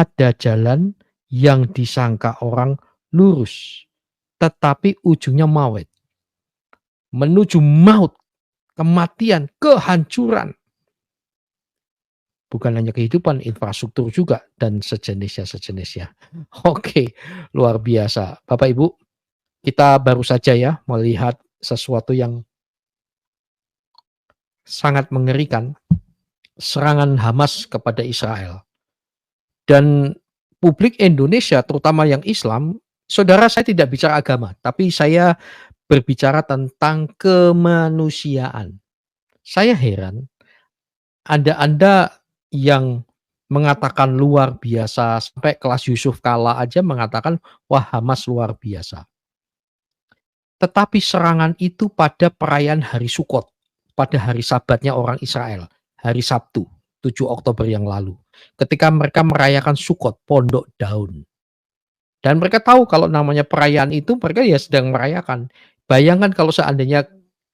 ada jalan yang disangka orang lurus, tetapi ujungnya mawet, menuju maut, kematian, kehancuran. Bukan hanya kehidupan, infrastruktur juga dan sejenisnya. Oke, luar biasa. Bapak Ibu, kita baru saja ya melihat sesuatu yang sangat mengerikan, serangan Hamas kepada Israel. Dan publik Indonesia, terutama yang Islam, saudara, saya tidak bicara agama, tapi saya berbicara tentang kemanusiaan. Saya heran, Anda yang mengatakan luar biasa, sampai kelas Yusuf Kalla aja mengatakan, wah Hamas luar biasa. Tetapi serangan itu pada perayaan hari Sukot, pada hari Sabatnya orang Israel, hari Sabtu, 7 Oktober yang lalu. Ketika mereka merayakan Sukot, pondok daun. Dan mereka tahu kalau namanya perayaan itu mereka ya sedang merayakan. Bayangkan kalau seandainya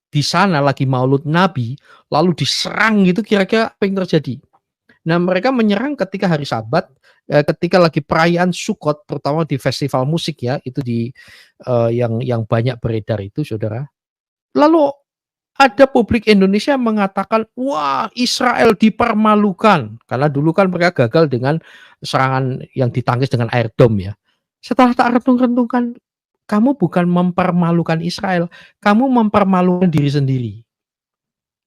di sana lagi Maulud Nabi, lalu diserang gitu, kira-kira apa yang terjadi? Nah, mereka menyerang ketika hari Sabat, ketika lagi perayaan Sukot, terutama di festival musik ya, itu yang banyak beredar itu, saudara. Lalu ada publik Indonesia mengatakan, wah Israel dipermalukan. Karena dulu kan mereka gagal dengan serangan yang ditangkis dengan air dom ya. Setelah tak rentung-rentungkan, kamu bukan mempermalukan Israel, kamu mempermalukan diri sendiri.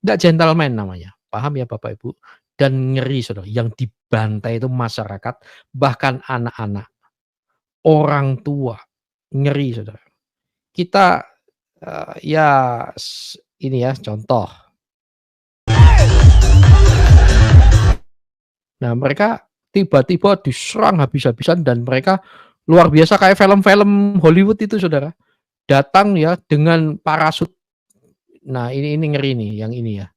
Nggak gentleman namanya. Paham ya Bapak Ibu? Dan ngeri saudara, yang dibantai itu masyarakat, bahkan anak-anak, orang tua. Ngeri saudara. Kita ya ini ya contoh. Nah, mereka tiba-tiba diserang habis-habisan dan mereka luar biasa kayak film-film Hollywood itu saudara. Datang ya dengan parasut. Nah, ini ngeri nih, yang ini ya.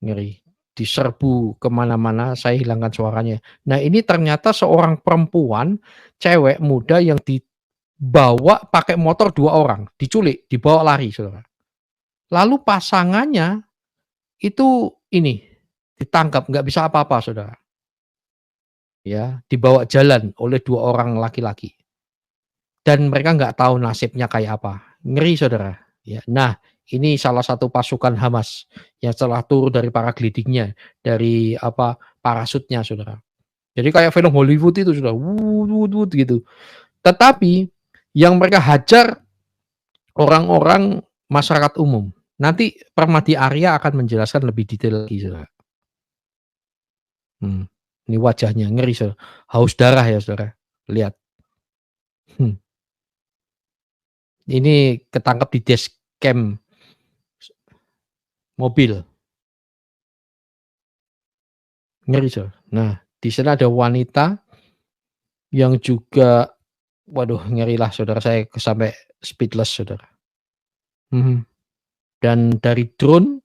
Ngeri. Diserbu kemana-mana, saya hilangkan suaranya. Nah, ini ternyata seorang perempuan, cewek muda yang dibawa pakai motor 2 orang, diculik, dibawa lari saudara. Lalu pasangannya itu ini, ditangkap, nggak bisa apa-apa saudara. Ya, dibawa jalan oleh 2 orang laki-laki. Dan mereka nggak tahu nasibnya kayak apa. Ngeri saudara. Ya, nah ini salah satu pasukan Hamas yang setelah turun dari paraglidingnya, dari parasutnya saudara. Jadi kayak film Hollywood itu sudah wut gitu. Tetapi yang mereka hajar orang-orang masyarakat umum. Nanti Permadi Arya akan menjelaskan lebih detail lagi saudara. Ini wajahnya ngeri saudara. Haus darah ya saudara. Lihat. Ini ketangkep di dashcam mobil. Ngeri saudara. Nah, di sana ada wanita yang juga, waduh ngerilah saudara, saya sampai speechless saudara. Dan dari drone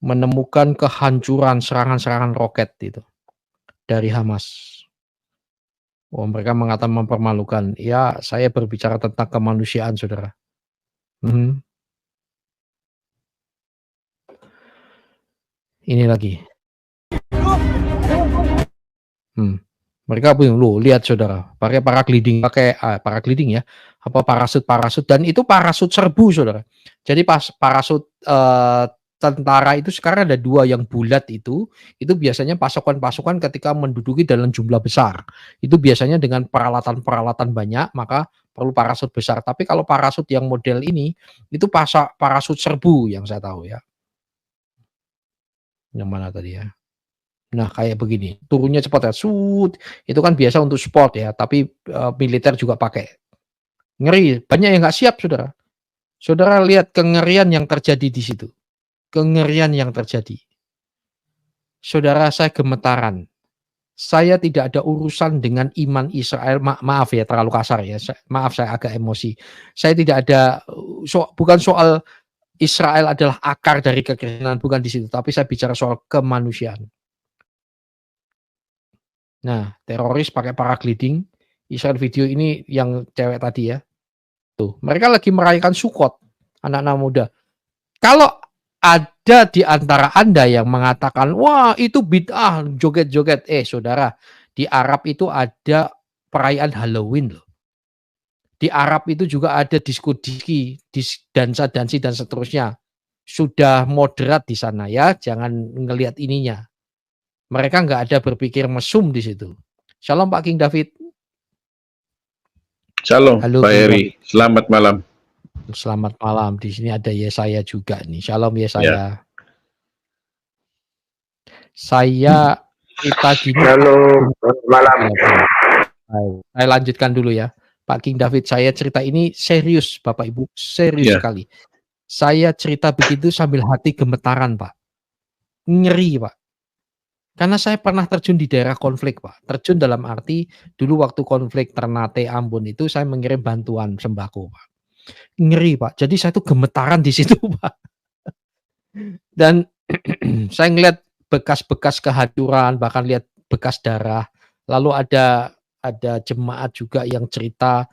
menemukan kehancuran serangan-serangan roket itu dari Hamas. Oh, mereka mengatakan mempermalukan. Ya, saya berbicara tentang kemanusiaan saudara. Ini lagi. Mereka bingung, loh lihat saudara, pakai paragliding ya, parasut dan itu parasut serbu saudara. Jadi pas parasut tentara itu sekarang ada 2 yang bulat itu biasanya pasukan-pasukan ketika menduduki dalam jumlah besar. Itu biasanya dengan peralatan-peralatan banyak, maka perlu parasut besar. Tapi kalau parasut yang model ini, itu parasut serbu yang saya tahu ya. Yang mana tadi ya? Nah, kayak begini, turunnya cepat ya, itu kan biasa untuk sport ya, tapi militer juga pakai. Ngeri, banyak yang nggak siap saudara. Saudara lihat kengerian yang terjadi di situ. Kengerian yang terjadi. Saudara, saya gemetaran. Saya tidak ada urusan dengan iman Israel, maaf ya terlalu kasar ya, maaf saya agak emosi. Saya tidak ada, bukan soal Israel adalah akar dari kekristenan, bukan di situ, tapi saya bicara soal kemanusiaan. Nah, teroris pakai paragliding, Israel video ini yang cewek tadi ya. Tuh, mereka lagi merayakan Sukot, anak-anak muda. Kalau ada di antara Anda yang mengatakan, "Wah, itu bid'ah, joget-joget." Saudara, Di Arab itu ada perayaan Halloween loh. Di Arab itu juga ada disko-diski, dansa-dansi dan seterusnya. Sudah moderat di sana ya, jangan ngelihat ininya. Mereka nggak ada berpikir mesum di situ. Shalom Pak King David. Shalom Halo Pak King Eri, David. selamat malam. Selamat malam. Di sini ada Yesaya juga nih. Shalom Yesaya. Ya. Saya cerita gini. Shalom malam. Saya lanjutkan dulu ya. Pak King David, saya cerita ini serius Bapak Ibu, serius Ya. sekali. Saya cerita begitu sambil hati gemetaran Pak. Ngeri Pak. Karena saya pernah terjun di daerah konflik Pak. Terjun dalam arti dulu waktu konflik Ternate Ambon itu saya mengirim bantuan sembako Pak. Ngeri Pak. Jadi saya tuh gemetaran di situ Pak. Dan saya ngeliat bekas-bekas kehancuran, bahkan lihat bekas darah. Lalu ada jemaat juga yang cerita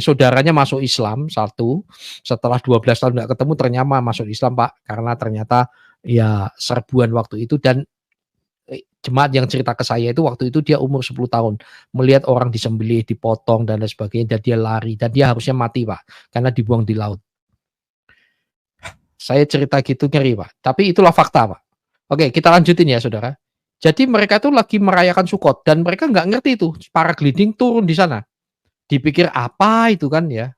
saudaranya masuk Islam satu, setelah 12 tahun nggak ketemu ternyata masuk Islam Pak, karena ternyata ya serbuan waktu itu. Dan jemaat yang cerita ke saya itu waktu itu dia umur 10 tahun melihat orang disembelih, dipotong dan lain sebagainya, dan dia lari dan dia harusnya mati Pak karena dibuang di laut. Saya cerita gitu ngeri Pak, tapi itulah fakta Pak. Oke, kita lanjutin ya saudara. Jadi mereka tuh lagi merayakan Sukot dan mereka nggak ngerti tuh para gliding turun di sana. Dipikir apa itu kan ya.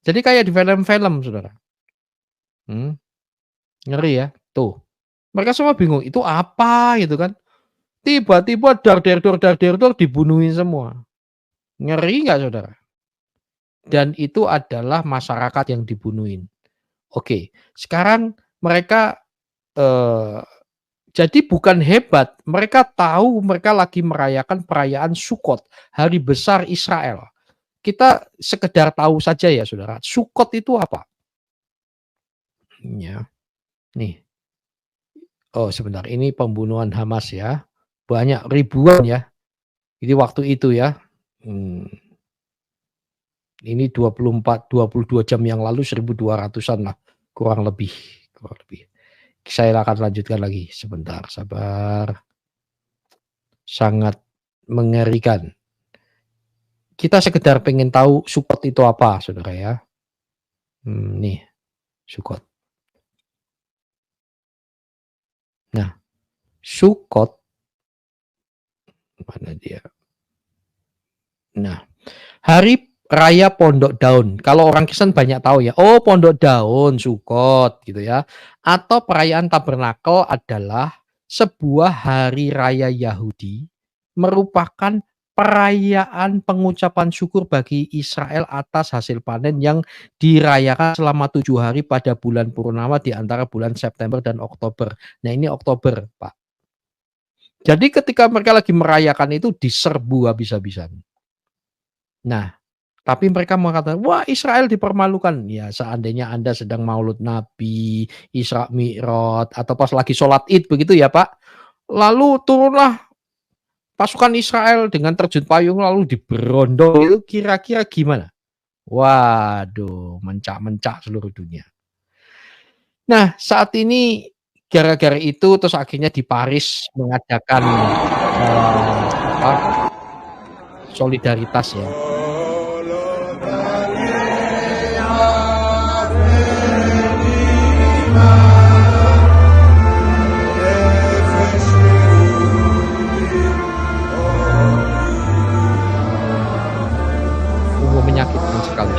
Jadi kayak di film-film saudara. Ngeri ya, tuh. Mereka semua bingung, itu apa gitu kan. Tiba-tiba dar dibunuhin semua. Ngeri nggak saudara? Dan itu adalah masyarakat yang dibunuhin. Oke, sekarang mereka jadi bukan hebat, mereka tahu mereka lagi merayakan perayaan Sukot, hari besar Israel. Kita sekedar tahu saja ya saudara, Sukot itu apa? Ya, nih. Oh sebentar, ini pembunuhan Hamas ya, banyak ribuan ya. Jadi waktu itu ya, ini 22 jam yang lalu 1.200-an lah, kurang lebih. Saya akan lanjutkan lagi sebentar, sabar. Sangat mengerikan. Kita sekedar pengen tahu Sukot itu apa, saudara ya. Nih, Sukot. Nah, Sukot mana dia? Nah, hari Raya Pondok Daun. Kalau orang Kristen banyak tahu ya. Oh, Pondok Daun, Sukot gitu ya. Atau perayaan Tabernakel adalah sebuah hari raya Yahudi, merupakan perayaan pengucapan syukur bagi Israel atas hasil panen yang dirayakan selama 7 hari pada bulan purnama di antara bulan September dan Oktober. Nah, ini Oktober, Pak. Jadi ketika mereka lagi merayakan itu diserbu habis-habisan. Nah, tapi mereka mengatakan, wah Israel dipermalukan. Ya seandainya Anda sedang maulud Nabi, Isra Mi'raj, atau pas lagi sholat id begitu ya Pak. Lalu turunlah pasukan Israel dengan terjun payung lalu diberondong, itu kira-kira gimana? Waduh, mencak-mencak seluruh dunia. Nah saat ini gara-gara itu terus akhirnya di Paris mengadakan solidaritas ya. Menyakitkan sekali.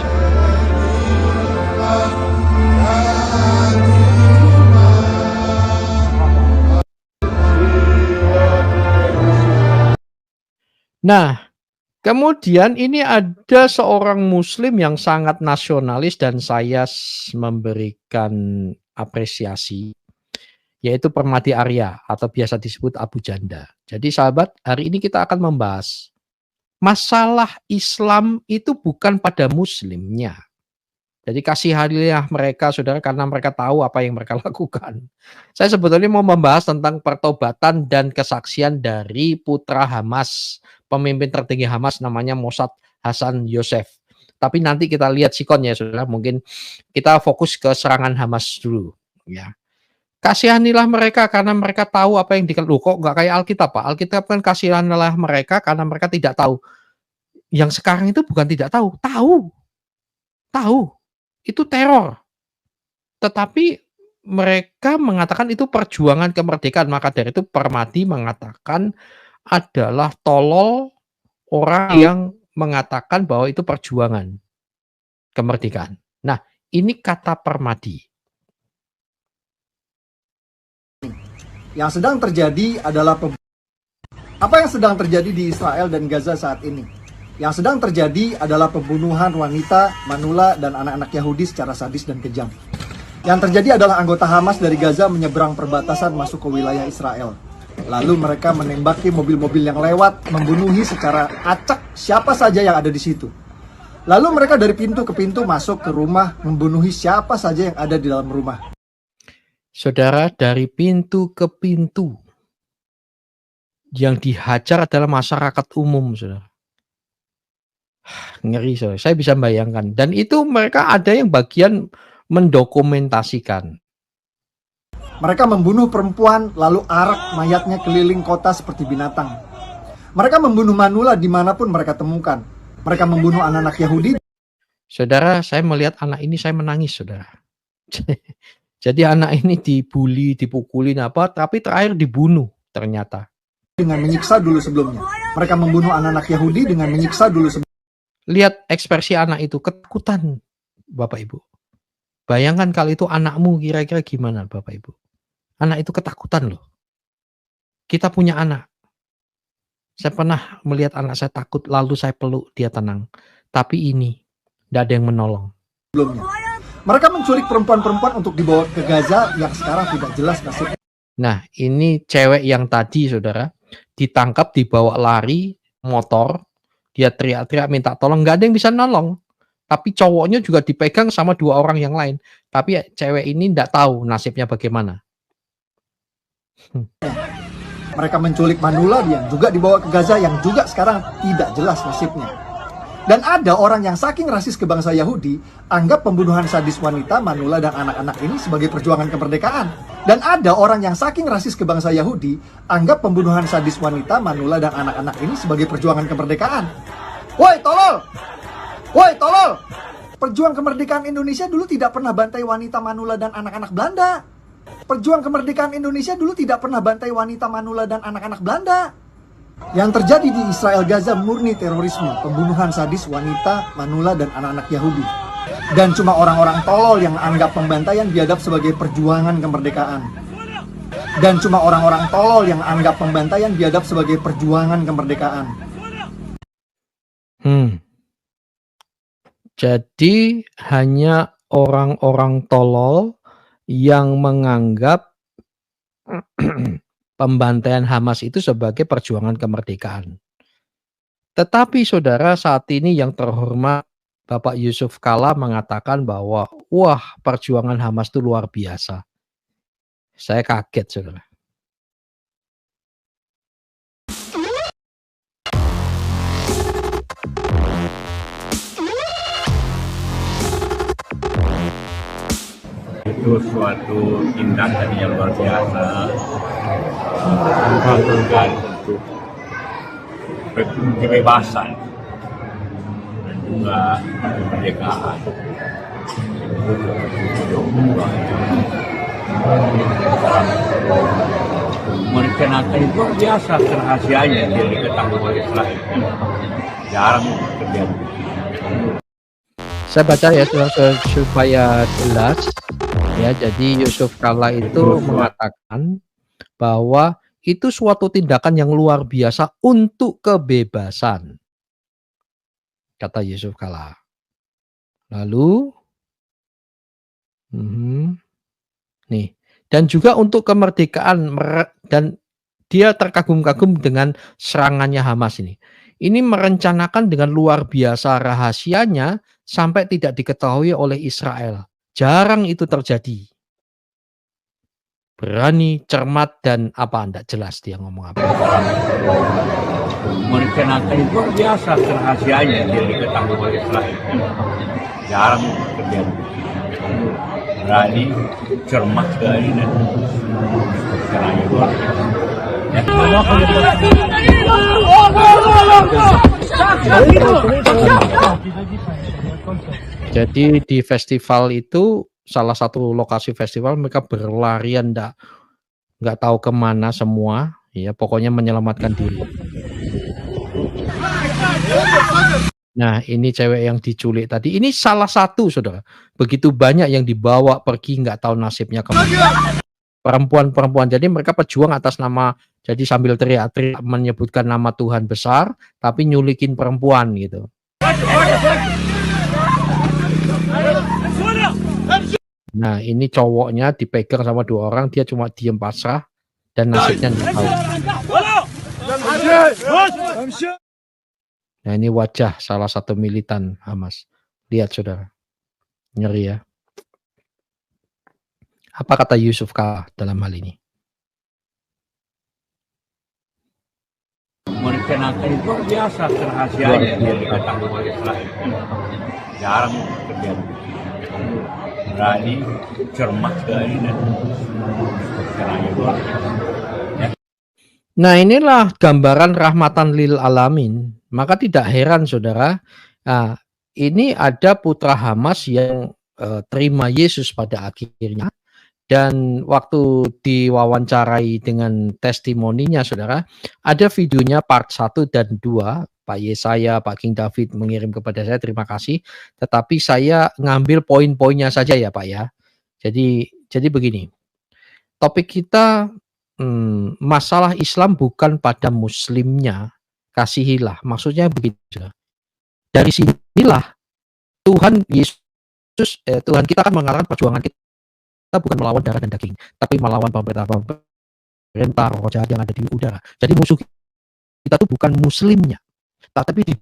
Nah, kemudian ini ada seorang muslim yang sangat nasionalis dan saya memberikan apresiasi, yaitu Permati Arya atau biasa disebut Abu Janda. Jadi sahabat, hari ini kita akan membahas masalah Islam itu bukan pada muslimnya. Jadi kasihanilah mereka saudara karena mereka tahu apa yang mereka lakukan. Saya sebetulnya mau membahas tentang pertobatan dan kesaksian dari putra Hamas, pemimpin tertinggi Hamas namanya Mossad Hasan Yosef. Tapi nanti kita lihat sikonnya saudara, mungkin kita fokus ke serangan Hamas dulu ya. Kasihanilah mereka karena mereka tahu apa yang loh kok nggak kayak Alkitab, Pak? Alkitab kan kasihanilah mereka karena mereka tidak tahu. Yang sekarang itu bukan tidak tahu, tahu, tahu. Itu teror. Tetapi mereka mengatakan itu perjuangan kemerdekaan, maka dari itu Permadi mengatakan adalah tolol orang yang mengatakan bahwa itu perjuangan kemerdekaan. Nah, ini kata Permadi. Yang sedang terjadi adalah apa yang sedang terjadi di Israel dan Gaza saat ini? Yang sedang terjadi adalah pembunuhan wanita, manula, dan anak-anak Yahudi secara sadis dan kejam. Yang terjadi adalah anggota Hamas dari Gaza menyeberang perbatasan masuk ke wilayah Israel. Lalu mereka menembaki mobil-mobil yang lewat, membunuhi secara acak siapa saja yang ada di situ. Lalu mereka dari pintu ke pintu masuk ke rumah, membunuhi siapa saja yang ada di dalam rumah. Saudara, dari pintu ke pintu yang dihajar adalah masyarakat umum, saudara. Ngeri, saudara. Saya bisa bayangkan. Dan itu mereka ada yang bagian mendokumentasikan. Mereka membunuh perempuan, lalu arak mayatnya keliling kota seperti binatang. Mereka membunuh manula dimanapun mereka temukan. Mereka membunuh anak-anak Yahudi. Saudara, saya melihat anak ini, saya menangis, saudara. Jadi anak ini dibully, dipukulin apa, tapi terakhir dibunuh ternyata. Dengan menyiksa dulu sebelumnya. Mereka membunuh anak-anak Yahudi dengan menyiksa dulu sebelumnya. Lihat ekspresi anak itu, ketakutan, Bapak Ibu. Bayangkan kalau itu anakmu, kira-kira gimana, Bapak Ibu? Anak itu ketakutan loh. Kita punya anak. Saya pernah melihat anak saya takut, lalu saya peluk, dia tenang. Tapi ini, tidak ada yang menolong. Sebelumnya. Mereka menculik perempuan-perempuan untuk dibawa ke Gaza yang sekarang tidak jelas nasibnya. Nah, ini cewek yang tadi, saudara, ditangkap, dibawa lari, motor, dia teriak-teriak minta tolong, nggak ada yang bisa nolong. Tapi cowoknya juga dipegang sama 2 orang yang lain. Tapi cewek ini nggak tahu nasibnya bagaimana. Mereka menculik manula yang juga dibawa ke Gaza yang juga sekarang tidak jelas nasibnya. Dan ada orang yang saking rasis ke bangsa Yahudi, anggap pembunuhan sadis wanita, manula, dan anak-anak ini sebagai perjuangan kemerdekaan. Dan ada orang yang saking rasis ke bangsa Yahudi, anggap pembunuhan sadis wanita, manula, dan anak-anak ini sebagai perjuangan kemerdekaan. Woi tolol! Woi tolol! Perjuang kemerdekaan Indonesia dulu tidak pernah bantai wanita, manula, dan anak-anak Belanda. Perjuang kemerdekaan Indonesia dulu tidak pernah bantai wanita, manula, dan anak-anak Belanda. Yang terjadi di Israel Gaza murni terorisme, pembunuhan sadis wanita, manula, dan anak-anak Yahudi. Dan cuma orang-orang tolol yang anggap pembantaian biadab sebagai perjuangan kemerdekaan. Dan cuma orang-orang tolol yang anggap pembantaian biadab sebagai perjuangan kemerdekaan. Jadi hanya orang-orang tolol yang menganggap pembantaian Hamas itu sebagai perjuangan kemerdekaan. Tetapi saudara, saat ini yang terhormat Bapak Yusuf Kalla mengatakan bahwa wah, perjuangan Hamas itu luar biasa. Saya kaget, saudara. Itu suatu tindakan yang luar biasa, menghargai untuk kebebasan dan juga kemerdekaan. Merencanakan itu luar biasa kerahasianya yang diketahui oleh Israel. Jarang terjadi. Saya baca ya supaya jelas. Ya, jadi Yusuf Kalla itu mengatakan bahwa itu suatu tindakan yang luar biasa untuk kebebasan, kata Yusuf Kalla. Lalu, nih, dan juga untuk kemerdekaan, dan dia terkagum-kagum dengan serangannya Hamas ini. Ini merencanakan dengan luar biasa rahasianya sampai tidak diketahui oleh Israel. Jarang itu terjadi. Berani, cermat, dan apa, enggak jelas dia ngomong apa. Merencanakan itu luar biasa kerahasianya yang diketahui oleh Israel. Jarang terjadi. berani, cermat sekali dan caranya luar biasa. Jadi di festival itu salah satu lokasi festival mereka berlarian nggak tahu kemana semua, ya pokoknya menyelamatkan diri. Nah ini cewek yang diculik tadi, ini salah satu saudara. Begitu banyak yang dibawa pergi nggak tahu nasibnya kemana. Perempuan-perempuan, jadi mereka pejuang atas nama, jadi sambil teriak-teriak menyebutkan nama Tuhan besar, tapi nyulikin perempuan gitu. Nah ini cowoknya dipegang sama 2 orang, dia cuma diem pasrah dan nasibnya nggak tahu. Nah ini wajah salah satu militan Hamas. Lihat saudara, ngeri ya. Apa kata Yusuf Kala dalam hal ini? Merencanakan itu biasa kerahasiaannya dia diketahui oleh Israel. Jarang terjadi. Berani, cermat sekali dan caranya luar biasa. Nah inilah gambaran rahmatan lil alamin. Maka tidak heran saudara, nah, ini ada putra Hamas yang terima Yesus pada akhirnya. Dan waktu diwawancarai dengan testimoninya saudara, ada videonya part 1 dan 2, Pak Yesaya, Pak King David mengirim kepada saya, terima kasih. Tetapi saya ngambil poin-poinnya saja ya Pak ya. Jadi begini, topik kita masalah Islam bukan pada muslimnya, kasihilah. Maksudnya begitu. Dari sinilah Tuhan Yesus, Tuhan kita kan mengatakan perjuangan kita bukan melawan darah dan daging, tapi melawan pemerintah roh jahat yang ada di udara. Jadi musuh kita itu bukan muslimnya, tapi di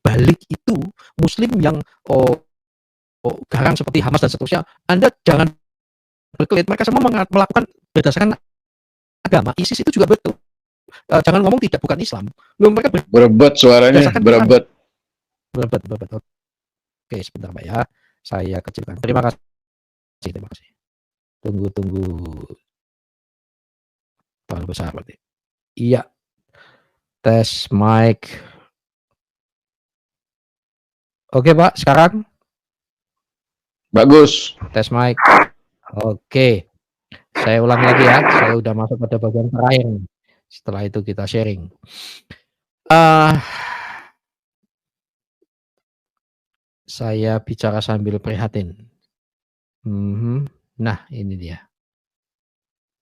balik itu muslim yang garang seperti Hamas dan seterusnya. Anda jangan berkelit, mereka semua melakukan berdasarkan agama. ISIS itu juga betul. Jangan ngomong tidak bukan Islam. Loh, mereka berebut suaranya, berebut. Oke, sebentar Pak ya. Saya kecilkan. Terima kasih. Tunggu. Terlalu besar berarti. Iya. Tes mic. Oke Pak, sekarang? Bagus. Tes mic. Oke. Saya ulang lagi ya. Saya udah masuk pada bagian terakhir. Setelah itu kita sharing. Saya bicara sambil prihatin. Nah, ini dia.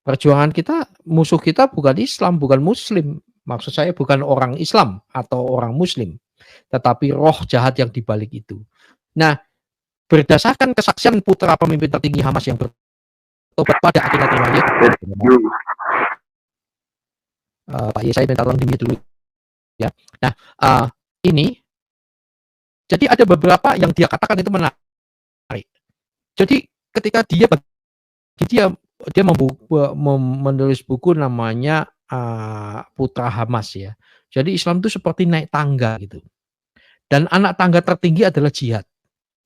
Perjuangan kita, musuh kita bukan Islam, bukan Muslim. Maksud saya bukan orang Islam atau orang Muslim, tetapi roh jahat yang dibalik itu. Nah, berdasarkan kesaksian putra pemimpin tertinggi Hamas yang bertobat pada akhirnya terima Pak Yesaya minta tolong di-mute dulu ya. Nah, ini jadi ada beberapa yang dia katakan itu menarik. Jadi ketika dia menulis buku namanya Putra Hamas ya. Jadi Islam itu seperti naik tangga gitu. Dan anak tangga tertinggi adalah jihad.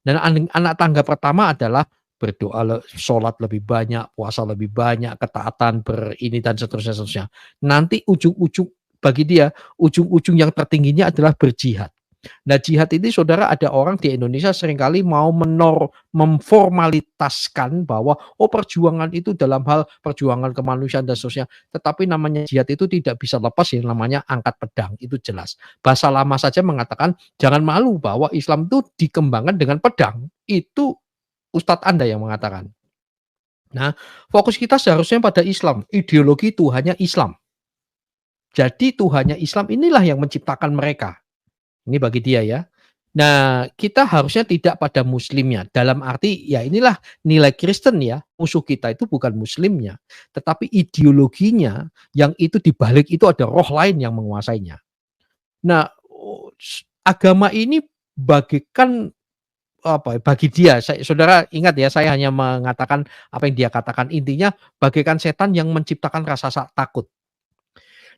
Dan anak tangga pertama adalah berdoa, sholat lebih banyak, puasa lebih banyak, ketaatan ini dan seterusnya. Nanti ujung-ujung bagi dia, ujung-ujung yang tertingginya adalah berjihad. Nah jihad ini saudara, ada orang di Indonesia seringkali mau memformalitaskan bahwa perjuangan itu dalam hal perjuangan kemanusiaan dan seterusnya. Tetapi namanya jihad itu tidak bisa lepas yang namanya angkat pedang, itu jelas. Bahasa lama saja mengatakan jangan malu bahwa Islam itu dikembangkan dengan pedang. Itu Ustadz Anda yang mengatakan. Nah fokus kita seharusnya pada Islam, ideologi Tuhannya Islam. Jadi Tuhannya Islam inilah yang menciptakan mereka. Ini bagi dia ya. Nah, kita harusnya tidak pada muslimnya. Dalam arti ya inilah nilai Kristen ya. Musuh kita itu bukan muslimnya, tetapi ideologinya yang itu dibalik itu ada roh lain yang menguasainya. Nah, agama ini bagikan bagi dia, saudara ingat ya, saya hanya mengatakan apa yang dia katakan, intinya bagaikan setan yang menciptakan rasa takut.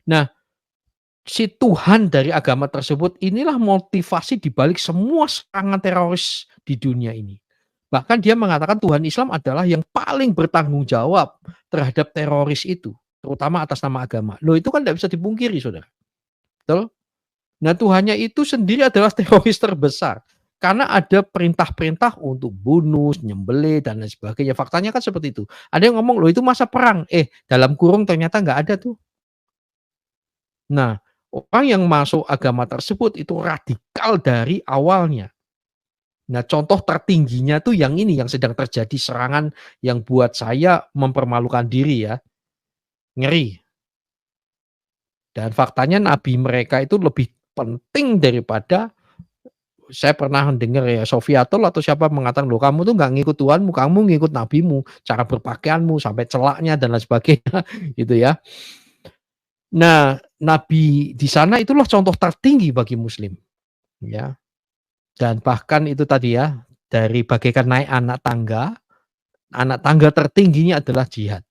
Nah, si Tuhan dari agama tersebut inilah motivasi dibalik semua serangan teroris di dunia ini. Bahkan dia mengatakan Tuhan Islam adalah yang paling bertanggung jawab terhadap teroris itu, terutama atas nama agama. Loh itu kan tidak bisa dipungkiri, saudara. Betul? Nah Tuhannya itu sendiri adalah teroris terbesar. Karena ada perintah-perintah untuk bunuh, nyembelih, dan lain sebagainya. Faktanya kan seperti itu. Ada yang ngomong, loh itu masa perang. Dalam kurung ternyata nggak ada tuh. Nah, orang yang masuk agama tersebut itu radikal dari awalnya. Nah, contoh tertingginya tuh yang ini, yang sedang terjadi serangan yang buat saya mempermalukan diri ya. Ngeri. Dan faktanya nabi mereka itu lebih penting daripada, saya pernah dengar ya, Sofiatol atau siapa mengatakan, loh kamu tuh nggak ngikut Tuhanmu, kamu ngikut nabimu, cara berpakaianmu, sampai celaknya dan lain sebagainya gitu ya. Nah, nabi di sana itulah contoh tertinggi bagi muslim ya. Dan bahkan itu tadi ya, dari bagaikan naik anak tangga tertingginya adalah jihad.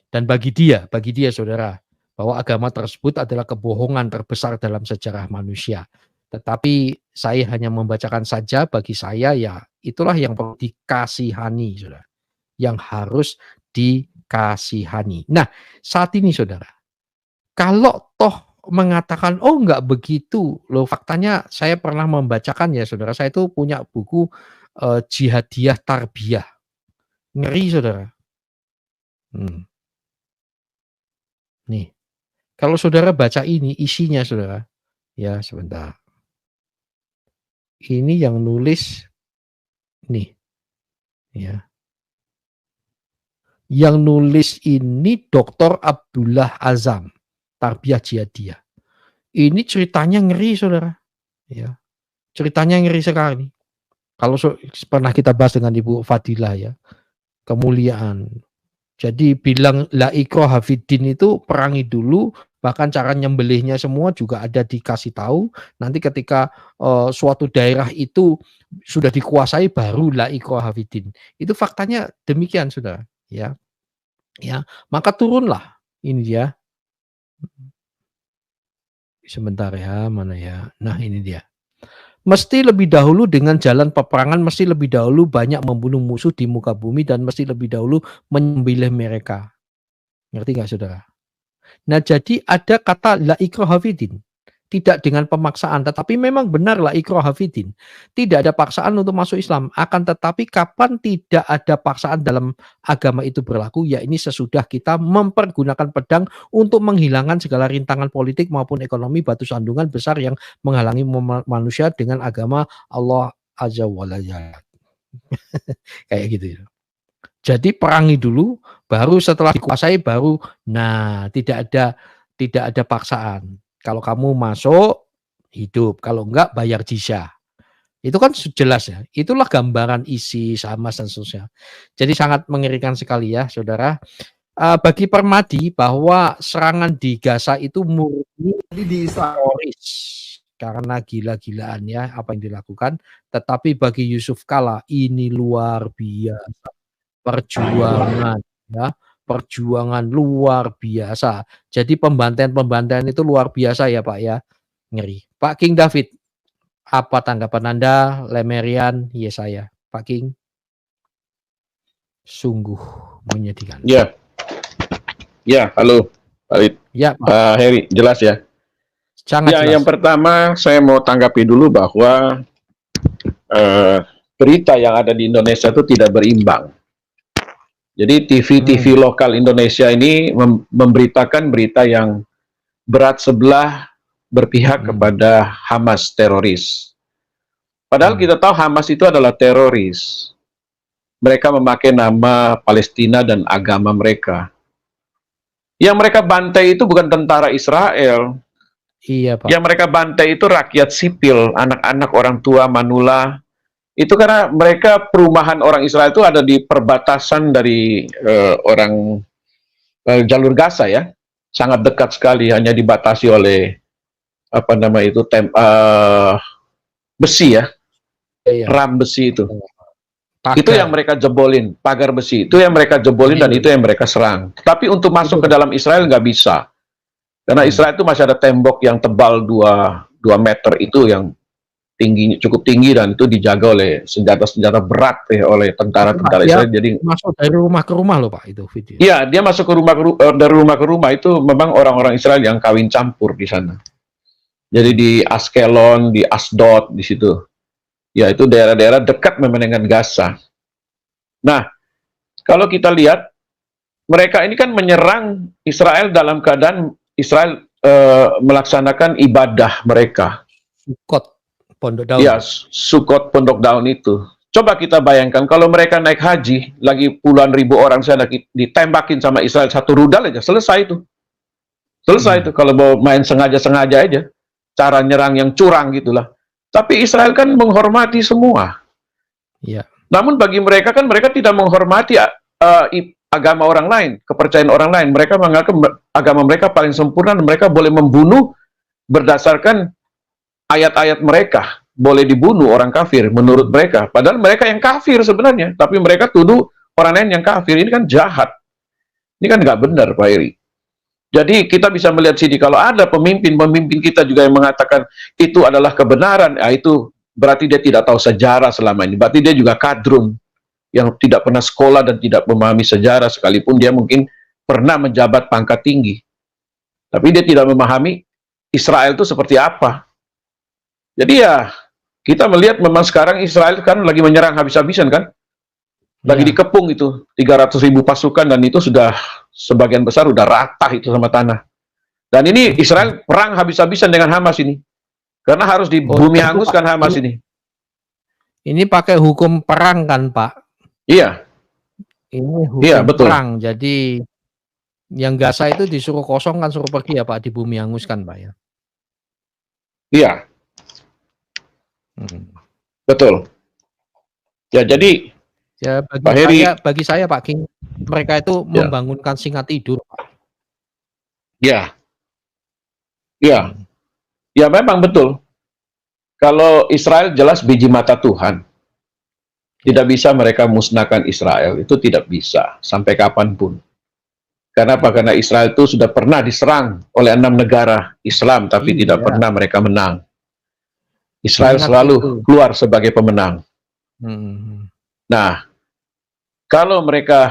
Dan bagi dia saudara, bahwa agama tersebut adalah kebohongan terbesar dalam sejarah manusia. Tetapi saya hanya membacakan saja, bagi saya ya itulah yang perlu dikasihani, saudara. Yang harus dikasihani. Nah, saat ini saudara, kalau toh mengatakan, oh enggak begitu, loh faktanya saya pernah membacakan ya saudara, saya itu punya buku Jihadiyah Tarbiyah. Ngeri saudara. Nih, kalau saudara baca ini isinya saudara, ya sebentar. Ini yang nulis nih, ya. Yang nulis ini Dr. Abdullah Azam, Tarbiyah Jihadiyah. Ini ceritanya ngeri saudara, ya. Ceritanya ngeri sekali. Kalau pernah kita bahas dengan Ibu Fadilah ya, kemuliaan. Jadi bilang la ikraha fiddin itu perangi dulu, bahkan cara nyembelihnya semua juga ada dikasih tahu. Nanti ketika suatu daerah itu sudah dikuasai baru la ikraha fiddin. Itu faktanya demikian saudara, ya. Ya, maka turunlah ini dia. Sebentar ya, mana ya? Nah, ini dia. Mesti lebih dahulu dengan jalan peperangan, mesti lebih dahulu banyak membunuh musuh di muka bumi, dan mesti lebih dahulu menyembelih mereka. Ngerti nggak saudara? Nah jadi ada kata la ikraha fiddin, tidak dengan pemaksaan, tetapi memang benar la ikraha fiddin. Tidak ada paksaan untuk masuk Islam. Akan tetapi kapan tidak ada paksaan dalam agama itu berlaku, ya ini sesudah kita mempergunakan pedang untuk menghilangkan segala rintangan politik maupun ekonomi, batu sandungan besar yang menghalangi manusia dengan agama Allah Azza wa Jalla. Kayak gitu ya. Jadi perangi dulu, baru setelah dikuasai baru, nah tidak ada paksaan. Kalau kamu masuk hidup, kalau enggak bayar jizyah. Itu kan jelas ya. Itulah gambaran isi Hamas dan seterusnya. Jadi sangat mengerikan sekali ya, saudara. Bagi Permadi bahwa serangan di Gaza itu murni teroris karena gila-gilaan ya apa yang dilakukan. Tetapi bagi Yusuf Kala ini luar biasa. Perjuangan ya, perjuangan luar biasa. Jadi pembantaian itu luar biasa ya Pak ya. Ngeri. Pak King David, apa tanggapan Anda? Lemerian Yesaya, Pak King. Sungguh menyedihkan. Ya. Ya, halo Pak Ya, Pak Heri, jelas ya. Sangat jelas. Yang pertama saya mau tanggapi dulu bahwa berita yang ada di Indonesia itu tidak berimbang. Jadi TV lokal Indonesia ini memberitakan berita yang berat sebelah berpihak kepada Hamas teroris. Padahal kita tahu Hamas itu adalah teroris. Mereka memakai nama Palestina dan agama mereka. Yang mereka bantai itu bukan tentara Israel. Iya, Pak. Yang mereka bantai itu rakyat sipil, anak-anak, orang tua, manula. Itu karena mereka perumahan orang Israel itu ada di perbatasan dari jalur Gaza ya, sangat dekat sekali, hanya dibatasi oleh apa nama itu besi ya, ram besi itu. Pagar. Itu yang mereka jebolin, pagar besi itu yang mereka jebolin dan itu yang mereka serang. Tapi untuk masuk ke dalam Israel nggak bisa, karena Israel itu masih ada tembok yang tebal 2 meter itu yang cukup tinggi dan itu dijaga oleh senjata-senjata berat ya, oleh tentara-tentara Dia Israel. Jadi masuk dari rumah ke rumah loh Pak itu video. iya, dia masuk ke dari rumah ke rumah itu memang orang-orang Israel yang kawin campur di sana. Jadi di Askelon, di Asdod, di situ. Ya, itu daerah-daerah dekat memang dengan Gaza. Nah, kalau kita lihat, mereka ini kan menyerang Israel dalam keadaan Israel melaksanakan ibadah mereka. Sukot Pondok Daun. Ya, Sukot Pondok Daun itu. Coba kita bayangkan kalau mereka naik haji, lagi puluhan ribu orang sana ditembakin sama Israel satu rudal aja, selesai itu. Selesai itu kalau mau main sengaja-sengaja aja. Cara nyerang yang curang gitulah. Tapi Israel kan menghormati semua. Iya. Namun bagi mereka kan mereka tidak menghormati agama orang lain, kepercayaan orang lain. Mereka menganggap agama mereka paling sempurna dan mereka boleh membunuh berdasarkan ayat-ayat mereka. Boleh dibunuh orang kafir menurut mereka. Padahal mereka yang kafir sebenarnya. Tapi mereka tuduh orang lain yang kafir. Ini kan jahat. Ini kan nggak benar, Pak Heri. Jadi kita bisa melihat sini kalau ada pemimpin kita juga yang mengatakan itu adalah kebenaran, ya itu berarti dia tidak tahu sejarah selama ini. Berarti dia juga kadrun yang tidak pernah sekolah dan tidak memahami sejarah, sekalipun dia mungkin pernah menjabat pangkat tinggi. Tapi dia tidak memahami Israel itu seperti apa. Jadi ya kita melihat memang sekarang Israel kan lagi menyerang habis-habisan kan. Lagi dikepung itu 300.000 pasukan dan itu sudah sebagian besar udah rata itu sama tanah. Dan ini Israel perang habis-habisan dengan Hamas ini. Karena harus di bumi hanguskan Hamas ini. Ini pakai hukum perang kan, Pak? Iya. Ini hukum betul. perang. Jadi yang Gaza itu disuruh kosong kan, suruh pergi ya Pak, di bumi hanguskan Pak ya. Iya. Betul. Ya jadi ya bagi saya Pak King, mereka itu membangunkan singa tidur Pak. Ya. Ya. Ya memang betul. Kalau Israel jelas biji mata Tuhan. Tidak bisa mereka musnahkan Israel. Itu tidak bisa. Sampai kapanpun. Karena apa? Karena Israel itu sudah pernah diserang oleh 6 negara Islam. Tapi tidak pernah mereka menang. Israel selalu keluar sebagai pemenang. Nah, kalau mereka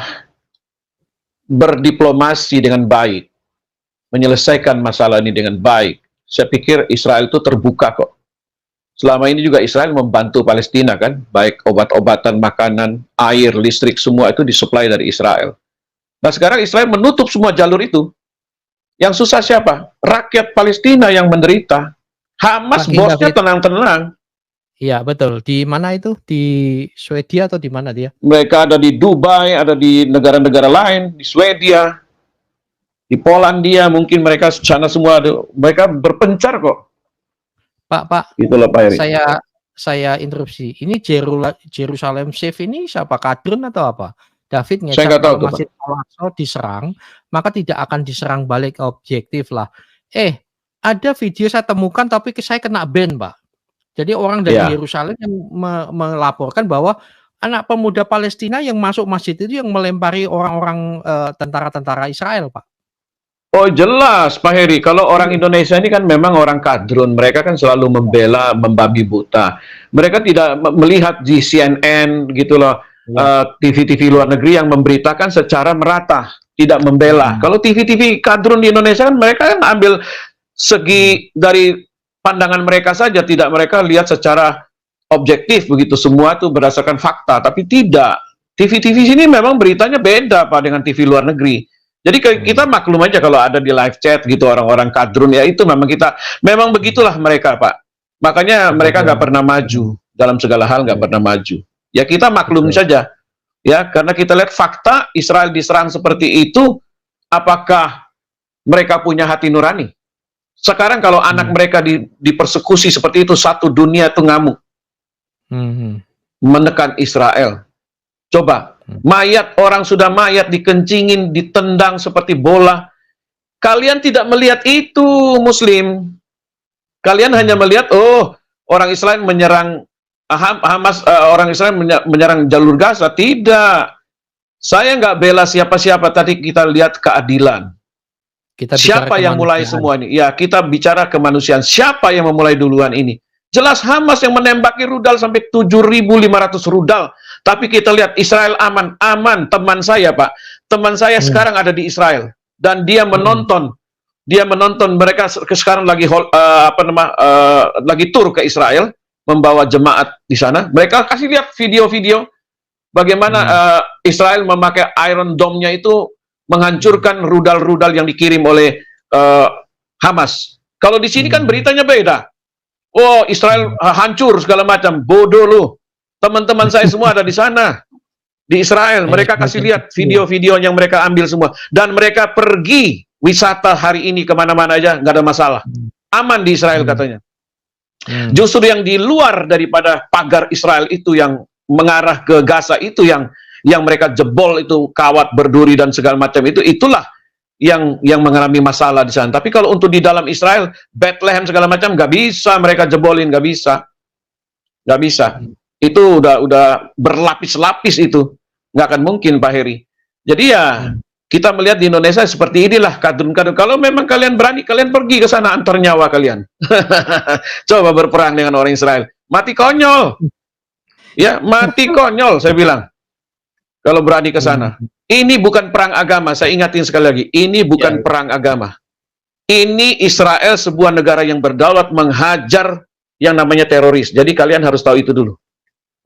berdiplomasi dengan baik, menyelesaikan masalah ini dengan baik, saya pikir Israel itu terbuka kok. Selama ini juga Israel membantu Palestina kan, baik obat-obatan, makanan, air, listrik, semua itu disuplai dari Israel. Nah sekarang Israel menutup semua jalur itu. Yang susah siapa? Rakyat Palestina yang menderita. Hamas bosnya tenang-tenang. Iya betul. Di mana itu? Di Swedia atau di mana dia? Mereka ada di Dubai, ada di negara-negara lain, di Swedia, di Polandia, mungkin mereka sana semua ada. Mereka berpencar kok. Pak, itulah Pak Heri. Saya interupsi. Ini Jerusalem Safe ini siapa, kadrun atau apa? David ngecap kalau Masjid Al-Aqsa diserang, maka tidak akan diserang balik, objektif lah. Ada video saya temukan tapi saya kena ban, Pak. Jadi orang dari Yerusalem yang melaporkan bahwa anak pemuda Palestina yang masuk masjid itu yang melempari orang-orang tentara-tentara Israel, Pak. Oh jelas Pak Heri, kalau orang Indonesia ini kan memang orang kadrun, mereka kan selalu membela, membabi buta. Mereka tidak melihat di CNN gitu loh, TV-TV luar negeri yang memberitakan secara merata, tidak membela. Kalau TV-TV kadrun di Indonesia kan mereka kan ambil segi dari pandangan mereka saja, tidak mereka lihat secara objektif begitu, semua itu berdasarkan fakta, tapi tidak. TV-TV sini memang beritanya beda Pak dengan TV luar negeri. Jadi kita maklum aja kalau ada di live chat gitu orang-orang kadrun, ya itu memang begitulah mereka Pak. Makanya mereka nggak pernah maju dalam segala hal, nggak pernah maju. Ya kita maklum saja, ya karena kita lihat fakta Israel diserang seperti itu, apakah mereka punya hati nurani? Sekarang kalau anak mereka dipersekusi seperti itu, satu dunia itu ngamuk menekan Israel. Coba, mayat orang sudah mayat dikencingin, ditendang seperti bola. Kalian tidak melihat itu, Muslim. Kalian hanya melihat, oh, orang Israel menyerang Hamas, orang Israel menyerang jalur Gaza. Tidak. Saya nggak bela siapa-siapa. Tadi kita lihat keadilan. Siapa yang mulai semua ini? Ya, kita bicara kemanusiaan. Siapa yang memulai duluan ini? Jelas Hamas yang menembaki rudal sampai 7.500 rudal. Tapi kita lihat Israel aman. Aman, teman saya Pak. Teman saya sekarang ada di Israel. Dan dia menonton. Dia menonton, mereka sekarang lagi lagi tur ke Israel. Membawa jemaat di sana. Mereka kasih lihat video-video. Bagaimana Israel memakai Iron Dome-nya itu menghancurkan rudal-rudal yang dikirim oleh Hamas. Kalau di sini kan beritanya beda. Oh, Israel hancur segala macam. Bodoh lu. Teman-teman saya semua ada di sana. Di Israel. Mereka kasih lihat video-video yang mereka ambil semua. Dan mereka pergi wisata hari ini kemana-mana aja. Nggak ada masalah. Aman di Israel katanya. Justru yang di luar daripada pagar Israel itu yang mengarah ke Gaza itu yang mereka jebol itu kawat berduri dan segala macam itu, itulah yang mengalami masalah di sana. Tapi kalau untuk di dalam Israel, Bethlehem segala macam nggak bisa mereka jebolin, nggak bisa. Itu udah berlapis-lapis itu, nggak akan mungkin Pak Heri. Jadi ya kita melihat di Indonesia seperti inilah kadrun-kadrun. Kalau memang kalian berani, kalian pergi ke sana antar nyawa kalian. Coba berperang dengan orang Israel, mati konyol. Ya mati konyol saya bilang. Kalau berani ke sana. Ini bukan perang agama, saya ingatin sekali lagi. Ini bukan perang agama. Ini Israel sebuah negara yang berdaulat menghajar yang namanya teroris. Jadi kalian harus tahu itu dulu.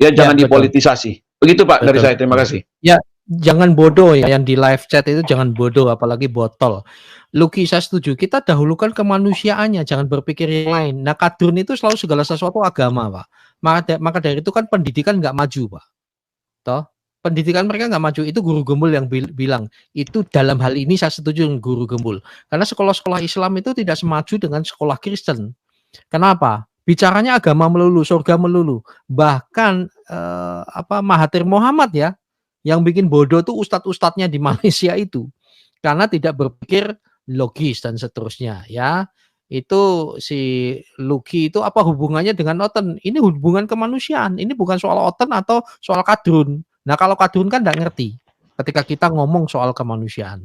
Ya, jangan dipolitisasi. Begitu Pak, dari saya. Terima kasih. Ya, jangan bodoh ya. Yang di live chat itu jangan bodoh, apalagi botol. Luki, saya setuju. Kita dahulukan kemanusiaannya, jangan berpikir yang lain. Nah, kadrun itu selalu segala sesuatu agama, Pak. Maka dari itu kan pendidikan nggak maju, Pak. Toh? Pendidikan mereka nggak maju, itu guru gembul yang bilang. Itu dalam hal ini saya setuju dengan guru gembul. Karena sekolah-sekolah Islam itu tidak semaju dengan sekolah Kristen. Kenapa? Bicaranya agama melulu, surga melulu. Bahkan Mahathir Mohamad ya, yang bikin bodoh tuh ustadz-ustadznya di Malaysia itu. Karena tidak berpikir logis dan seterusnya ya. Itu si Luki itu apa hubungannya dengan Oten? Ini hubungan kemanusiaan. Ini bukan soal Oten atau soal kadrun. Nah, kalau kadrun kan nggak ngerti ketika kita ngomong soal kemanusiaan.